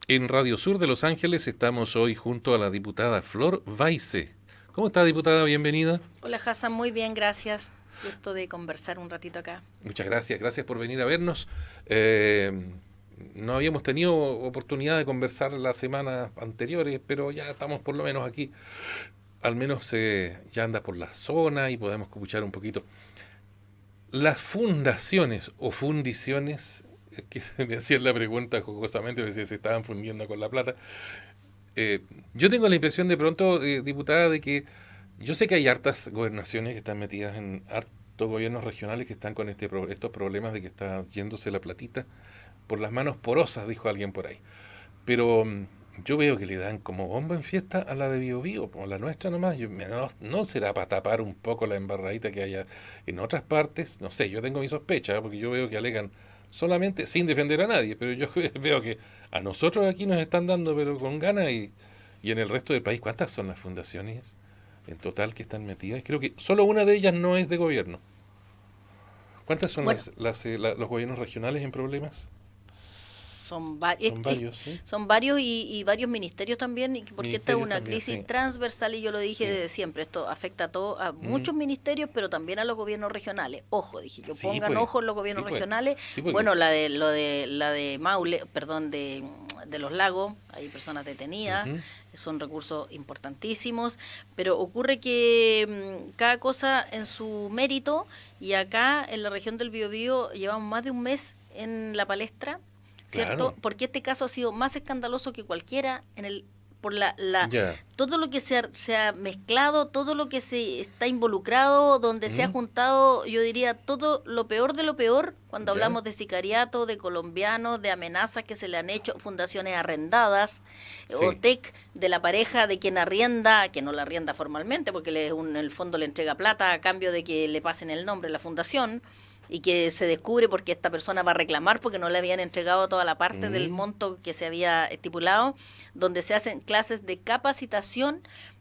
En Radio Sur de Los Ángeles estamos hoy junto a la diputada Flor Weise. ¿Cómo está, diputada? Bienvenida. Hola Hassan, muy bien, gracias. Gusto de conversar un ratito acá. Muchas gracias, gracias por venir a vernos. Eh, no habíamos tenido oportunidad de conversar las semanas anteriores, pero ya estamos por lo menos aquí. Al menos ya anda por la zona y podemos escuchar un poquito. Las fundaciones o fundiciones, es que se me hacían la pregunta jocosamente, me decía si se estaban fundiendo con la plata. Eh, yo tengo la impresión de pronto, diputada, de que yo sé que hay hartas gobernaciones que están metidas en hartos gobiernos regionales que están con estos problemas de que está yéndose la platita por las manos porosas, dijo alguien por ahí. Pero yo veo que le dan como bomba en fiesta a la de Bio Bio, como la nuestra nomás. No será para tapar un poco la embarradita que haya en otras partes. No sé, yo tengo mi sospecha, porque yo veo que alegan solamente, sin defender a nadie, pero yo veo que a nosotros aquí nos están dando, pero con ganas, y en el resto del país, ¿cuántas son las fundaciones en total que están metidas? Creo que solo una de ellas no es de gobierno. ¿Cuántas son Bueno, los gobiernos regionales en problemas? son Son varios, ¿sí? son varios y varios ministerios también, porque esta es Ministerios una también, crisis sí. transversal y yo lo dije Sí. desde siempre, esto afecta a Mm. muchos ministerios, pero también a los gobiernos regionales. Ojo, dije yo, Sí, pongan pues. ojo en los Sí, gobiernos pues. regionales. Sí, porque. Bueno, la de Maule, perdón, de los lagos, hay personas detenidas, Ujú. son recursos importantísimos, pero ocurre que cada cosa en su mérito, y acá en la región del Biobío llevamos más de un mes en la palestra, ¿cierto? Claro. Porque este caso ha sido más escandaloso que cualquiera en el por Ya. todo lo que se ha mezclado, todo lo que se está involucrado, donde se ha Mm. juntado, yo diría, todo lo peor de lo peor, cuando Ya. hablamos de sicariato, de colombianos, de amenazas que se le han hecho, fundaciones arrendadas, Sí. OTEC, de la pareja de quien arrienda, que no la arrienda formalmente, porque en el fondo le entrega plata a cambio de que le pasen el nombre a la fundación, y que se descubre porque esta persona va a reclamar porque no le habían entregado toda la parte del Mm. monto que se había estipulado, donde se hacen clases de capacitación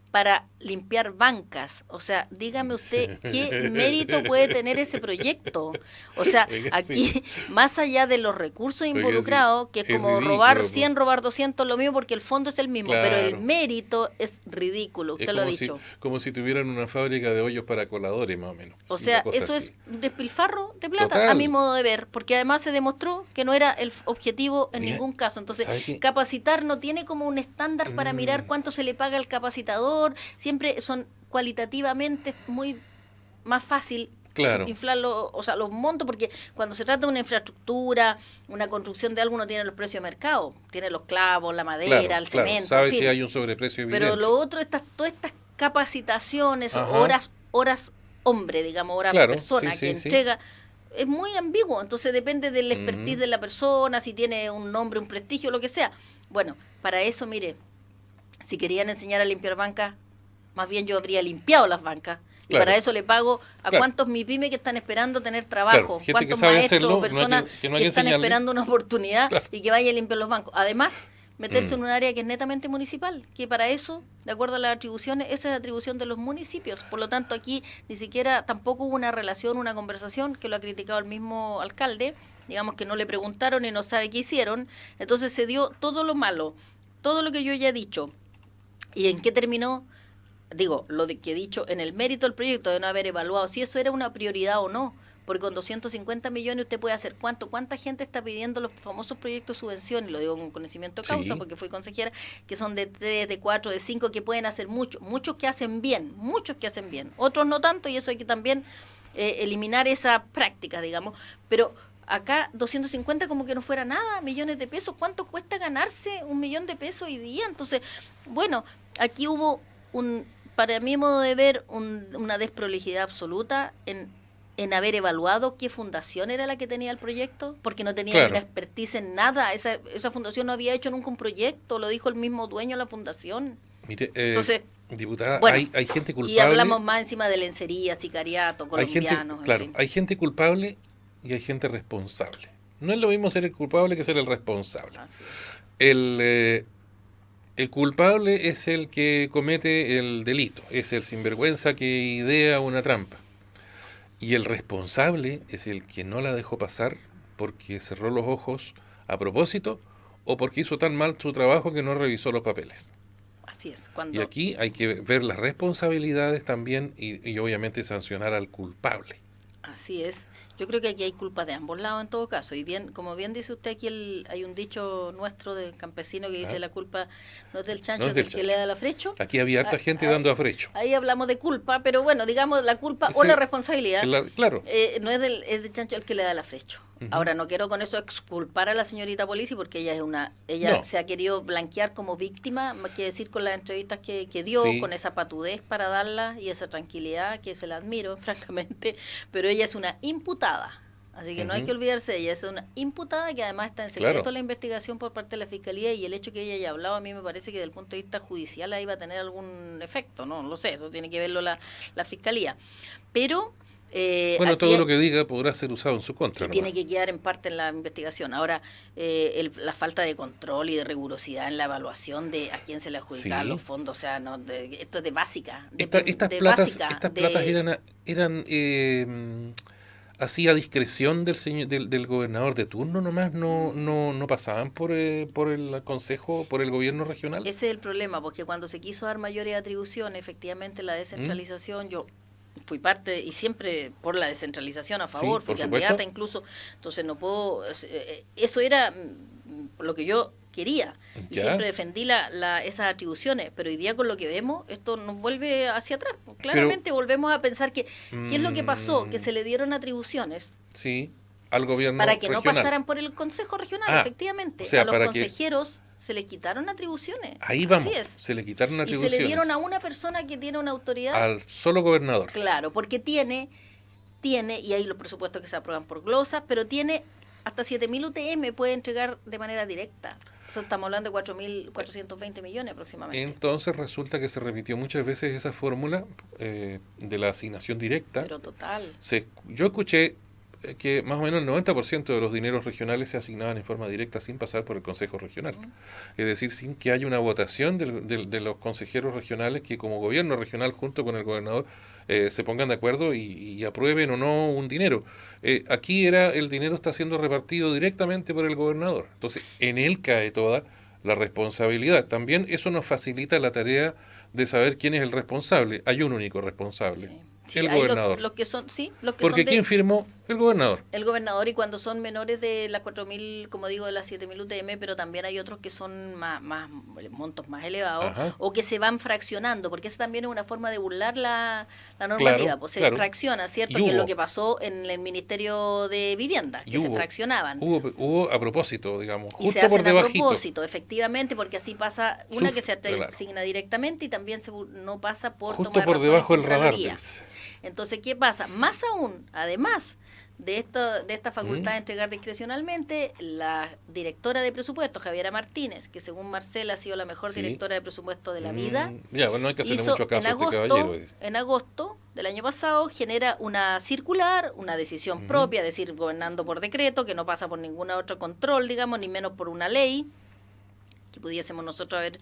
para limpiar bancas. O sea, dígame Sí. usted qué mérito puede tener ese proyecto. O sea, Oiga, sí. aquí, más allá de los recursos Oiga, sí. involucrados, que es Es como robar ridículo, po. 100, robar 200, lo mismo, porque el fondo es el mismo, pero el Claro. mérito es ridículo, Es usted lo ha dicho. como si tuvieran una fábrica de hoyos para coladores, más o menos. O Una sea, cosa eso es así. un despilfarro de plata, a mi Total. modo de ver, porque además se demostró que no era el objetivo en Oiga, ningún caso. Entonces, ¿sabe qué? capacitar no tiene como un estándar para mirar Mm. cuánto se le paga al capacitador, siempre son cualitativamente muy más fácil Claro. inflarlo, o sea, los montos, porque cuando se trata de una infraestructura, una construcción de algo, uno tiene los precios de mercado, tiene los clavos, la madera, Claro, el claro. cemento, en Sabe si fin. hay un sobreprecio Pero evidente. lo otro, todas estas capacitaciones, Ajá. horas hombre, digamos, hora Claro, sí, persona que sí, sí. entrega, es muy ambiguo. Entonces depende del expertise Ujú. de la persona, si tiene un nombre, un prestigio, lo que sea. Bueno, para eso, mire, si querían enseñar a limpiar bancas, más bien yo habría limpiado las bancas. Y para Claro, eso le pago a claro, cuántos MIPYME que están esperando tener claro. trabajo, Gente que cuántos sabe maestros o hacerlo, personas que no hay que que están enseñarle. esperando una oportunidad Claro. y que vayan a limpiar los bancos. Además, meterse Mm. en un área que es netamente municipal, que para eso, de acuerdo a las atribuciones, esa es la atribución de los municipios. Por lo tanto, aquí ni siquiera tampoco hubo una relación, una conversación, que lo ha criticado el mismo alcalde, digamos que no le preguntaron y no sabe qué hicieron. Entonces se dio todo lo malo, todo lo que yo ya he dicho. ¿Y en qué terminó? Digo, que he dicho, en el mérito del proyecto de no haber evaluado si eso era una prioridad o no, porque con 250 millones usted puede hacer cuánta gente está pidiendo los famosos proyectos de subvención, y lo digo con conocimiento de causa Sí. porque fui consejera, que son de 3, de 4, de 5, que pueden hacer mucho, muchos que hacen bien, otros no tanto, y eso hay que también eliminar esa práctica, digamos, pero acá 250 como que no fuera nada, millones de pesos, ¿cuánto cuesta ganarse 1 millón de pesos hoy día? Entonces, bueno, aquí hubo para mi modo de ver, una desprolijidad absoluta en haber evaluado qué fundación era la que tenía el proyecto, porque no tenía ni una Claro. expertise en nada. Esa fundación no había hecho nunca un proyecto, lo dijo el mismo dueño de la fundación. Mire, Entonces, diputada, bueno, hay gente y hablamos culpable, más encima de lencería, sicariato, hay gente, colombianos, en claro, fin. hay gente culpable y hay gente responsable. No es lo mismo ser el culpable que ser el responsable. Así es. El, eh, el culpable es el que comete el delito, es el sinvergüenza que idea una trampa. Y el responsable es el que no la dejó pasar porque cerró los ojos a propósito o porque hizo tan mal su trabajo que no revisó los papeles. Así es. Y aquí hay que ver las responsabilidades también y obviamente sancionar al culpable. Así es. Yo creo que aquí hay culpa de ambos lados en todo caso. Y bien, como bien dice usted, aquí hay un dicho nuestro de campesino que dice la culpa no es del chancho, No es es del del que chancho. le da la frecho. Aquí había harta gente dando afrecho. Ahí hablamos de culpa, pero bueno, digamos la culpa o la responsabilidad. Claro. No es del chancho el que le da la frecho. Ahora, no quiero con eso exculpar a la señorita Polisi porque ella se ha querido blanquear como víctima, más que decir con las entrevistas que dio, con esa patudez para darla y esa tranquilidad que se la admiro, francamente, pero ella es una imputada. Así que no hay que olvidarse de ella, es una imputada que además está en secreto la investigación por parte de la Fiscalía y el hecho que ella haya hablado a mí me parece que desde el punto de vista judicial ahí va a tener algún efecto, no lo sé, eso tiene que verlo la Fiscalía. Pero... bueno, todo lo que diga podrá ser usado en su contra. Tiene que quedar en parte en la investigación. Ahora, la falta de control y de rigurosidad en la evaluación de a quién se le adjudican los fondos, o sea, esto es de básica. Estas platas eran así a discreción del gobernador de turno nomás, no pasaban por el consejo, por el gobierno regional. Ese es el problema, porque cuando se quiso dar mayores atribuciones, efectivamente la descentralización, yo fui parte y siempre por la descentralización a favor, fui candidata incluso, entonces no puedo, eso era lo que yo quería y siempre defendí esas atribuciones, pero hoy día con lo que vemos esto nos vuelve hacia atrás, claramente volvemos a pensar que ¿qué es lo que pasó? Que se le dieron atribuciones al gobierno para que regional. No pasaran por el Consejo Regional, efectivamente, o sea, a los consejeros se le quitaron atribuciones. Ahí vamos, se le quitaron atribuciones. Y se le dieron a una persona que tiene una autoridad. Al solo gobernador. Claro, porque tiene, y hay los presupuestos que se aprueban por glosas, pero tiene hasta 7.000 UTM, puede entregar de manera directa. Eso estamos hablando de 4.420 millones aproximadamente. Entonces resulta que se repitió muchas veces esa fórmula de la asignación directa. Pero total. Yo escuché que más o menos el 90% de los dineros regionales se asignaban en forma directa sin pasar por el Consejo Regional. Es decir, sin que haya una votación de los consejeros regionales que como gobierno regional junto con el gobernador se pongan de acuerdo y aprueben o no un dinero. Aquí el dinero está siendo repartido directamente por el gobernador. Entonces, en él cae toda la responsabilidad. También eso nos facilita la tarea de saber quién es el responsable. Hay un único responsable. Sí, el gobernador. Los que son, porque ¿quién firmó? El gobernador. El gobernador, y cuando son menores de las 4.000, como digo, de las 7.000 UTM, pero también hay otros que son más montos más elevados, o que se van fraccionando, porque esa también es una forma de burlar la normativa, pues se fracciona, ¿cierto? Que es lo que pasó en el Ministerio de Vivienda, que se fraccionaban. Hubo a propósito, digamos, justo y se hacen por debajito. A propósito, efectivamente, porque así pasa una que se asigna directamente y también no pasa por justo tomar por debajo del radar. Entonces, ¿qué pasa? Más aún, además de esta facultad de entregar discrecionalmente, la directora de presupuestos, Javiera Martínez, que según Marcela ha sido la mejor directora de presupuestos de la vida, no hay que hacerle mucho caso a este caballero. En agosto del año pasado genera una circular, una decisión propia, es decir, gobernando por decreto, que no pasa por ningún otro control, digamos, ni menos por una ley, que pudiésemos nosotros haber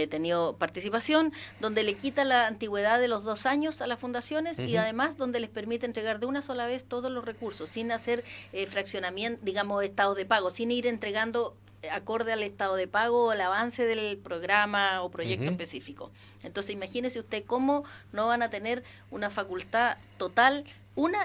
tenido participación, donde le quita la antigüedad de los 2 años a las fundaciones y además donde les permite entregar de una sola vez todos los recursos, sin hacer fraccionamiento, digamos, estados de pago, sin ir entregando acorde al estado de pago o al avance del programa o proyecto específico. Entonces, imagínese usted cómo no van a tener una facultad total.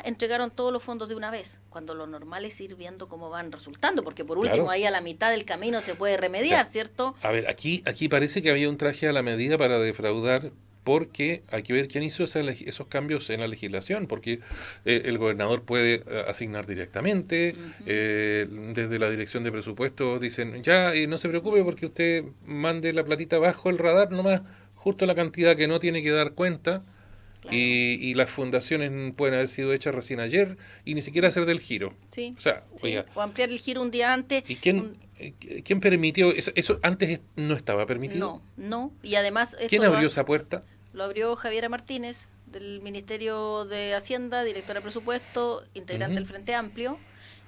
Entregaron todos los fondos de una vez, cuando lo normal es ir viendo cómo van resultando, porque por último ahí a la mitad del camino se puede remediar, ¿cierto? A ver, aquí parece que había un traje a la medida para defraudar, porque hay que ver quién hizo esos cambios en la legislación, porque el gobernador puede asignar directamente, desde la dirección de presupuestos dicen, no se preocupe porque usted mande la platita bajo el radar nomás, justo la cantidad que no tiene que dar cuenta. Claro. Y las fundaciones pueden haber sido hechas recién ayer y ni siquiera hacer del giro. Sí. O sea, o ampliar el giro un día antes. ¿Y quién permitió eso? ¿Eso antes no estaba permitido? No. Y además... ¿Quién abrió esa puerta? Lo abrió Javiera Martínez, del Ministerio de Hacienda, directora de presupuesto, integrante del Frente Amplio,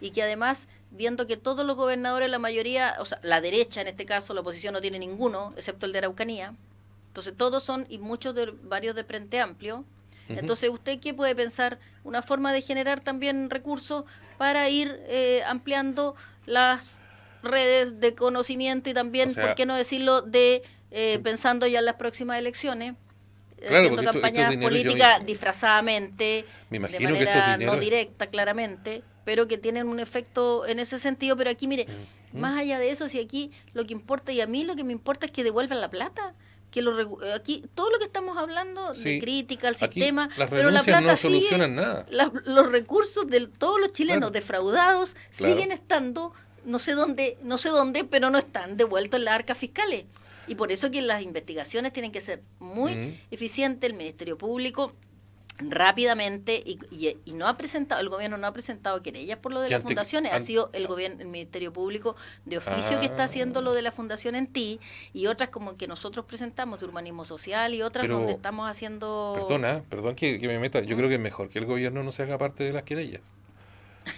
y que además, viendo que todos los gobernadores, la mayoría, o sea, la derecha en este caso, la oposición no tiene ninguno, excepto el de Araucanía. Entonces todos son, y varios de Frente Amplio. Entonces, ¿usted qué puede pensar? Una forma de generar también recursos para ir ampliando las redes de conocimiento y también, O sea, ¿por qué no decirlo?, de pensando ya en las próximas elecciones, claro, haciendo porque esto es campañas dinero, políticas disfrazadamente, me de imagino que esto es manera no dinero. directa, claramente, pero que tienen un efecto en ese sentido. Pero aquí, mire, ¿Mm? más allá de eso, si aquí lo que importa, y a mí lo que me importa es que devuelvan la plata. Que aquí todo lo que estamos hablando de Sí, crítica al aquí sistema, las pero la renuncias no plata sigue, solucionan nada. los recursos de todos los chilenos Claro, defraudados claro. siguen estando, no sé dónde, pero no están devueltos en las arcas fiscales. Y por eso que las investigaciones tienen que ser muy Mm. eficientes, el Ministerio Público rápidamente, y no ha presentado, el gobierno no ha presentado querellas por lo de Y las fundaciones, ha sido el gobierno, el Ministerio Público de oficio que está haciendo lo Ah, de la fundación en ti, y otras como que nosotros presentamos de urbanismo social, y otras donde pero, estamos haciendo... perdón que me meta, yo ¿Mm? creo que es mejor que el gobierno no se haga parte de las querellas,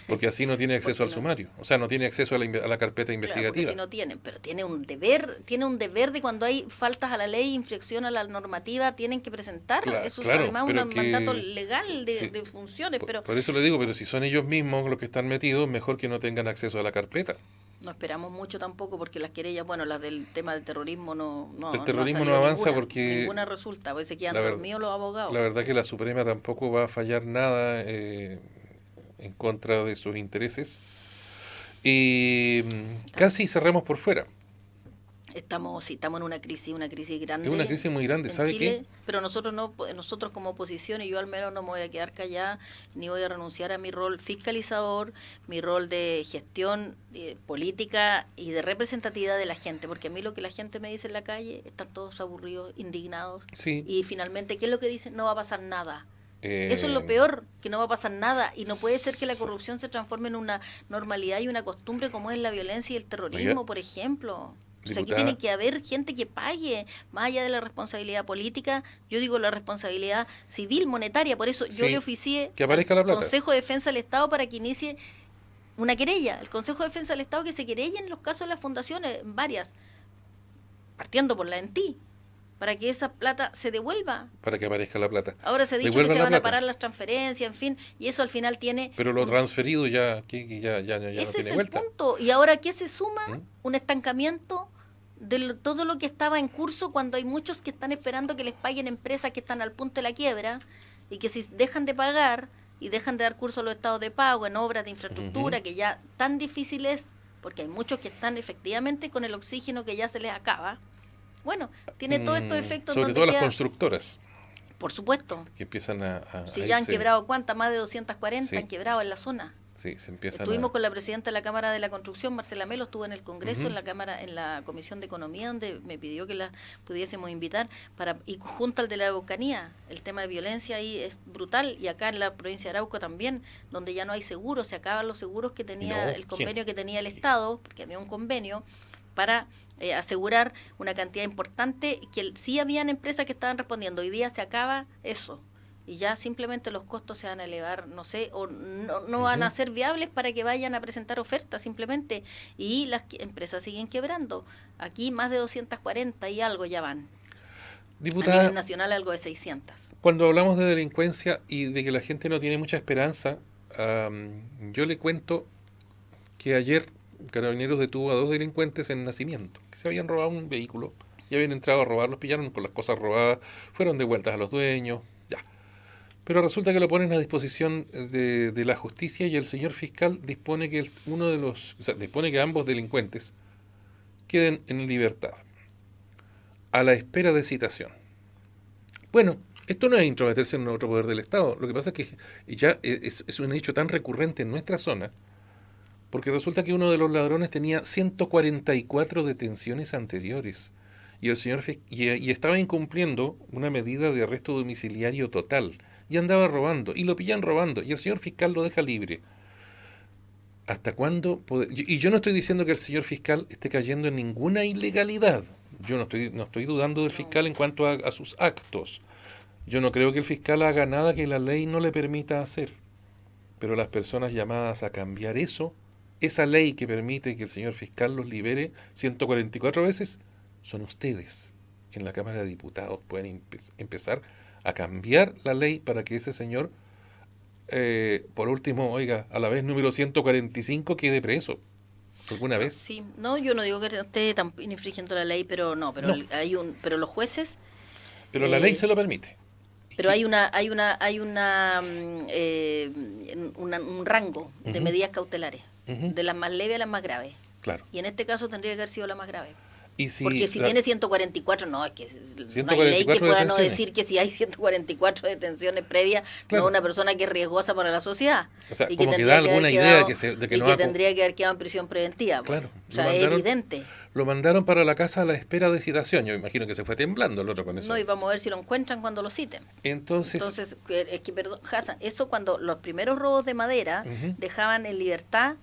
porque así no tiene acceso Porque al no, sumario, o sea, no tiene acceso a a la carpeta claro, porque si investigativa. no tienen, pero tiene un deber de cuando hay faltas a la ley, infracción a la normativa, tienen que presentar. Eso es Claro, además pero un mandato que, legal sí, de funciones, pero por eso le digo, pero si son ellos mismos los que están metidos, mejor que no tengan acceso a la carpeta. no esperamos mucho tampoco porque las querellas, bueno, las del tema del terrorismo El no ha terrorismo no salido avanza ninguna, porque ninguna resulta, porque se la, quedan ver- dormidos los abogados. la verdad que la Suprema tampoco va a fallar nada en contra de sus intereses. Y casi cerramos por fuera. Sí, estamos en una crisis Es una grande crisis muy grande, en ¿sabe qué? Chile, pero nosotros como oposición, y yo al menos no me voy a quedar callada, ni voy a renunciar a mi rol fiscalizador, mi rol de gestión política y de representatividad de la gente, porque a mí lo que la gente me dice en la calle, están todos aburridos, indignados, Sí. y finalmente, ¿qué es lo que dicen? No va a pasar nada. Eso es lo eh, peor, que no va a pasar nada, y no puede ser que la s- corrupción se transforme en una normalidad y una costumbre como es la violencia y el Oiga, terrorismo, por ejemplo. Entonces aquí tiene diputada, que haber gente que pague, más allá de la responsabilidad política, yo digo la responsabilidad civil, monetaria. Por eso yo le sí, oficié que al aparezca la plata. Consejo de Defensa del Estado para que inicie una querella. El Consejo de Defensa del Estado que se querelle en los casos de las fundaciones, varias, partiendo por la ENTI, para que esa plata se devuelva. Para que aparezca la plata. Ahora se ha dicho que Devuelvan se la van a plata. parar las transferencias, en fin, y eso al final tiene Pero lo un... transferido ya, que ya no Ese es tiene el vuelta. punto. ¿Y ahora qué se suma? ¿Mm? Un estancamiento de todo lo que estaba en curso, cuando hay muchos que están esperando que les paguen empresas que están al punto de la quiebra, y que si dejan de pagar y dejan de dar curso a los estados de pago en obras de infraestructura, Ujú. que ya tan difícil es, porque hay muchos que están efectivamente con el oxígeno que ya se les acaba. Bueno, tiene todos estos efectos Sobre donde todo las queda, constructoras por supuesto, que empiezan si a ya han irse. quebrado, ¿cuántas? Más de 240 Sí, han quebrado en la zona. sí, se empiezan Estuvimos con la presidenta de la Cámara de la Construcción, Marcela Melo, estuvo en el Congreso, en Ujú. la Cámara, en la Comisión de Economía, donde me pidió que la pudiésemos invitar, y junto al de la Araucanía. El tema de violencia ahí es brutal, y acá en la provincia de Arauco también, donde ya no hay seguros, se acaban los seguros que tenía, No, el convenio que tenía el Estado, porque había un convenio para asegurar una cantidad importante, que sí habían empresas que estaban respondiendo. Hoy día se acaba eso, y ya simplemente los costos se van a elevar, no sé, o no van a Ujú. ser viables para que vayan a presentar ofertas simplemente, y las empresas siguen quebrando. Aquí más de 240 y algo ya van. A nivel Diputada, nacional algo de 600. cuando hablamos de delincuencia y de que la gente no tiene mucha esperanza, yo le cuento que ayer Carabineros detuvo a 2 delincuentes en Nacimiento, que se habían robado un vehículo y habían entrado a robar, los pillaron con las cosas robadas, fueron devueltas a los dueños, ya. Pero resulta que lo ponen a disposición de la justicia, y el señor fiscal dispone que dispone que ambos delincuentes queden en libertad, a la espera de citación. Bueno, esto no es intrometerse en otro poder del Estado. Lo que pasa es que ya es un hecho tan recurrente en nuestra zona, porque resulta que uno de los ladrones tenía 144 detenciones anteriores, y el señor y estaba incumpliendo una medida de arresto domiciliario total, y andaba robando, y lo pillan robando, y el señor fiscal lo deja libre. ¿Hasta cuándo? Y yo no estoy diciendo que el señor fiscal esté cayendo en ninguna ilegalidad. Yo no estoy dudando del No. fiscal en cuanto a sus actos. Yo no creo que el fiscal haga nada que la ley no le permita hacer. Pero las personas llamadas a cambiar eso, esa ley que permite que el señor fiscal los libere 144 veces, son ustedes. En la Cámara de Diputados pueden empezar a cambiar la ley para que ese señor, por último, oiga, a la vez número 145 quede preso. alguna vez? Sí, no, yo no digo que esté infringiendo la ley, pero no, pero No. pero los jueces, Pero la ley se lo permite. pero un rango de Ujú. medidas cautelares, Ujú. de las más leves a las más graves. Claro. Y en este caso tendría que haber sido la más grave. Y si Porque si tiene 144, no, es que no hay ley que 144 pueda no detenciones. decir que si hay 144 detenciones previas, Claro. no una persona que es riesgosa para la sociedad. O sea, Y que como que tendría da que haber alguna idea quedado, de que y no que ha tendría que haber quedado en prisión preventiva. Claro, O sea, es evidente. lo mandaron para la casa a la espera de citación. Yo me imagino que se fue temblando el otro con eso. No, y vamos a ver si lo encuentran cuando lo citen. Entonces, Es que, perdón, Hassan, eso cuando los primeros robos de madera Ujú. dejaban en libertad,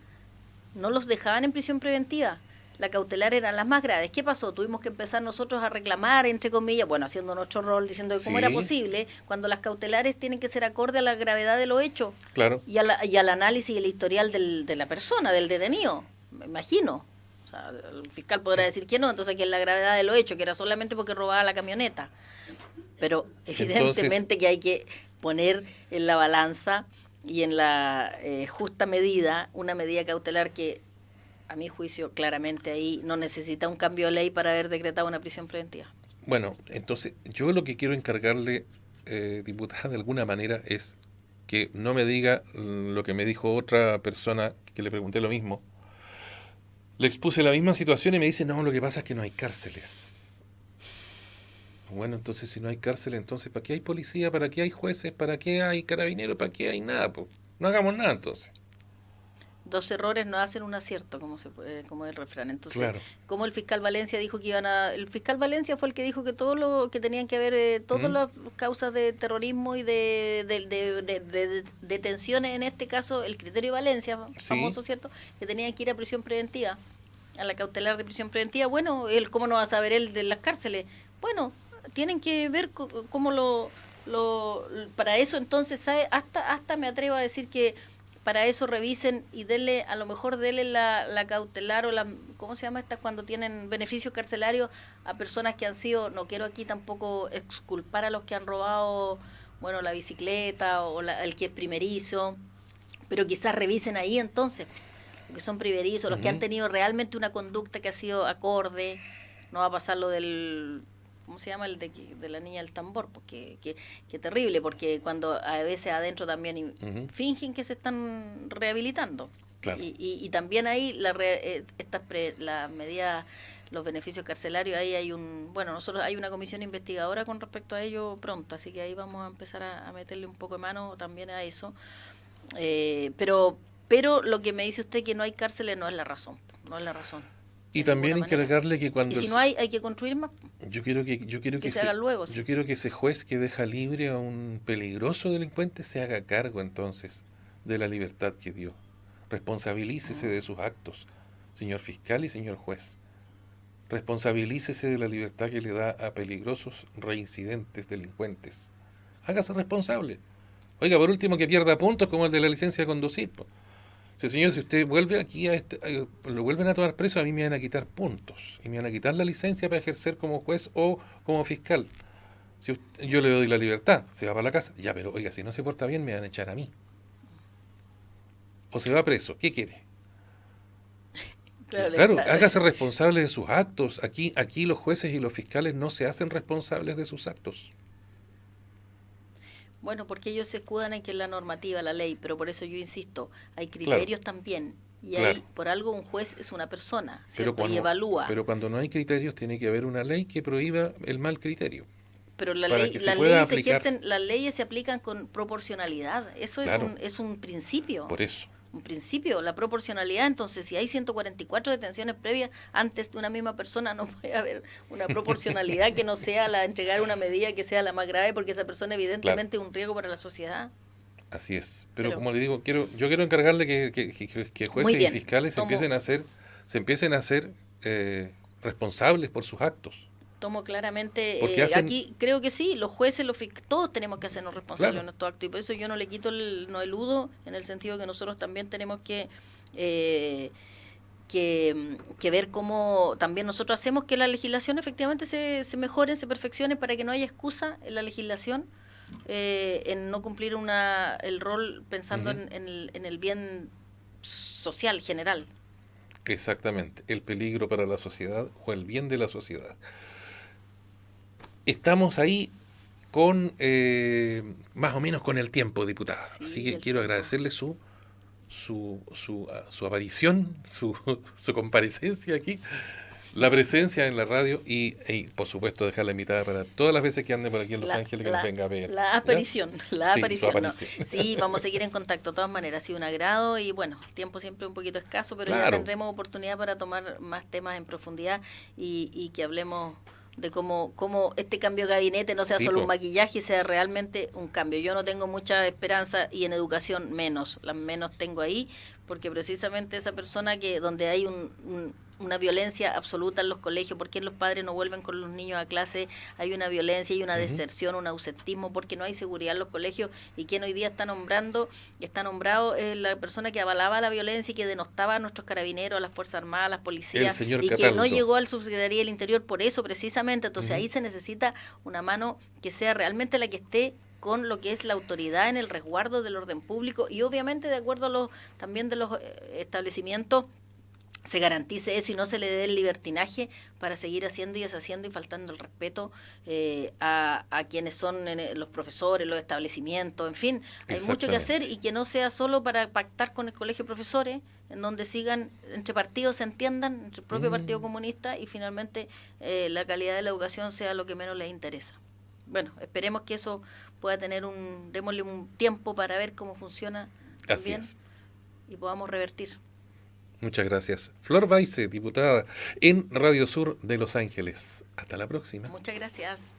no los dejaban en prisión preventiva. La cautelar eran las más graves. ¿Qué pasó? Tuvimos que empezar nosotros a reclamar, entre comillas, bueno, haciendo nuestro rol, diciendo que cómo Sí. era posible, cuando las cautelares tienen que ser acorde a la gravedad de los hechos claro, y al análisis y el historial de la persona, del detenido, me imagino. O sea, el fiscal podrá decir que no, entonces que es la gravedad de los hechos, que era solamente porque robaba la camioneta. Pero evidentemente que hay que poner en la balanza y en la justa medida una medida cautelar que, a mi juicio, claramente ahí no necesita un cambio de ley para haber decretado una prisión preventiva. bueno, entonces yo lo que quiero encargarle, diputada, de alguna manera es que no me diga lo que me dijo otra persona que le pregunté lo mismo. Le expuse la misma situación y me dice, no, lo que pasa es que no hay cárceles. Bueno, entonces si no hay cárceles, entonces ¿para qué hay policía? ¿Para qué hay jueces? ¿Para qué hay carabineros? ¿Para qué hay nada? Pues no hagamos nada entonces. 2 errores no hacen un acierto, como es el refrán. Entonces, Claro. como el fiscal Valencia dijo que el fiscal Valencia fue el que dijo que todo lo que tenían que haber, todas las causas de terrorismo y de detenciones, en este caso el criterio Valencia, Sí. famoso, ¿cierto? Que tenían que ir a prisión preventiva, a la cautelar de prisión preventiva. Bueno, él, ¿cómo no va a saber él de las cárceles? Bueno, tienen que ver cómo para eso entonces, ¿sabe? Hasta me atrevo a decir que para eso revisen y a lo mejor denle la cautelar o ¿cómo se llama esta? Cuando tienen beneficios carcelarios a personas que han sido, no quiero aquí tampoco exculpar a los que han robado, bueno, la bicicleta o el que es primerizo, pero quizás revisen ahí entonces, los que son primerizos, los que han tenido realmente una conducta que ha sido acorde, no va a pasar lo del... ¿Cómo se llama? El de la niña del tambor, porque que terrible, porque cuando a veces adentro también fingen que se están rehabilitando. Claro. Y también ahí las medidas, los beneficios carcelarios, ahí nosotros hay una comisión investigadora con respecto a ello pronto, así que ahí vamos a empezar a meterle un poco de mano también a eso. Pero lo que me dice usted que no hay cárceles no es la razón, no es la razón. Y también encargarle que cuando... Y si no hay que construir más. Yo quiero que se haga luego. Yo quiero que ese juez que deja libre a un peligroso delincuente se haga cargo entonces de la libertad que dio. Responsabilícese de sus actos, señor fiscal y señor juez. Responsabilícese de la libertad que le da a peligrosos reincidentes delincuentes. Hágase responsable. Oiga, por último, que pierda puntos como el de la licencia de conducir. Sí, señor, si usted vuelve aquí lo vuelven a tomar preso, a mí me van a quitar puntos y me van a quitar la licencia para ejercer como juez o como fiscal. Si yo le doy la libertad, se va para la casa. Ya, pero oiga, si no se porta bien, me van a echar a mí. O se va preso. ¿Qué quiere? Claro, hágase responsable de sus actos. Aquí los jueces y los fiscales no se hacen responsables de sus actos. Bueno, porque ellos se escudan en que es la normativa, la ley, pero por eso yo insisto, hay criterios también. Y hay, por algo un juez es una persona, ¿cierto? Y evalúa. Pero cuando no hay criterios, tiene que haber una ley que prohíba el mal criterio. Pero las leyes se aplican con proporcionalidad. Eso es un principio. Por eso. Un principio, la proporcionalidad. Entonces, si hay 144 detenciones previas antes de una misma persona, no puede haber una proporcionalidad que no sea la entregar una medida que sea la más grave, porque esa persona evidentemente es un riesgo para la sociedad. Así es. Pero como le digo, yo quiero encargarle que jueces y fiscales se empiecen a hacer responsables por sus actos. Tomo claramente, aquí creo que sí, los jueces, todos tenemos que hacernos responsables de nuestros actos, y por eso yo no le quito no eludo, en el sentido que nosotros también tenemos que ver cómo también nosotros hacemos que la legislación efectivamente se mejore, se perfeccione, para que no haya excusa en la legislación en no cumplir el rol pensando en el bien social general. Exactamente, el peligro para la sociedad o el bien de la sociedad. Estamos ahí con más o menos con el tiempo, diputada. Así Sí, que el quiero tiempo. agradecerle su aparición, su comparecencia aquí, la presencia en la radio y, por supuesto dejar la invitada para todas las veces que ande por aquí en Los La, Ángeles que nos la, venga a ver. la ¿Ya? aparición, la Sí, su aparición, no. aparición. Sí, vamos a seguir en contacto de todas maneras, ha sido un agrado y bueno, el tiempo siempre un poquito escaso, pero ya Claro, tendremos oportunidad para tomar más temas en profundidad y que hablemos de cómo este cambio de gabinete no sea sí, solo un pues. maquillaje y sea realmente un cambio. Yo no tengo mucha esperanza y en educación menos, las menos tengo ahí, porque precisamente esa persona que donde hay una violencia absoluta en los colegios, porque los padres no vuelven con los niños a clase, hay una violencia, hay una deserción, un ausentismo, porque no hay seguridad en los colegios y quien hoy día está nombrado la persona que avalaba la violencia y que denostaba a nuestros carabineros, a las Fuerzas Armadas, a las El policías señor y que no Cataldo. llegó al subsecretaría del Interior por eso precisamente, entonces Ujú. ahí se necesita una mano que sea realmente la que esté con lo que es la autoridad en el resguardo del orden público y obviamente de acuerdo a los también de los establecimientos se garantice eso y no se le dé el libertinaje para seguir haciendo y deshaciendo y faltando el respeto a quienes son los profesores, los establecimientos, en fin, hay mucho que hacer Exactamente. y que no sea solo para pactar con el colegio de profesores, en donde sigan entre partidos, se entiendan, entre el propio Partido Mm, Comunista y finalmente la calidad de la educación sea lo que menos les interesa. Bueno, esperemos que eso pueda tener démosle un tiempo para ver cómo funciona así también es. y podamos revertir. Muchas gracias. Flor Baice, diputada en Radio Sur de Los Ángeles. Hasta la próxima. Muchas gracias.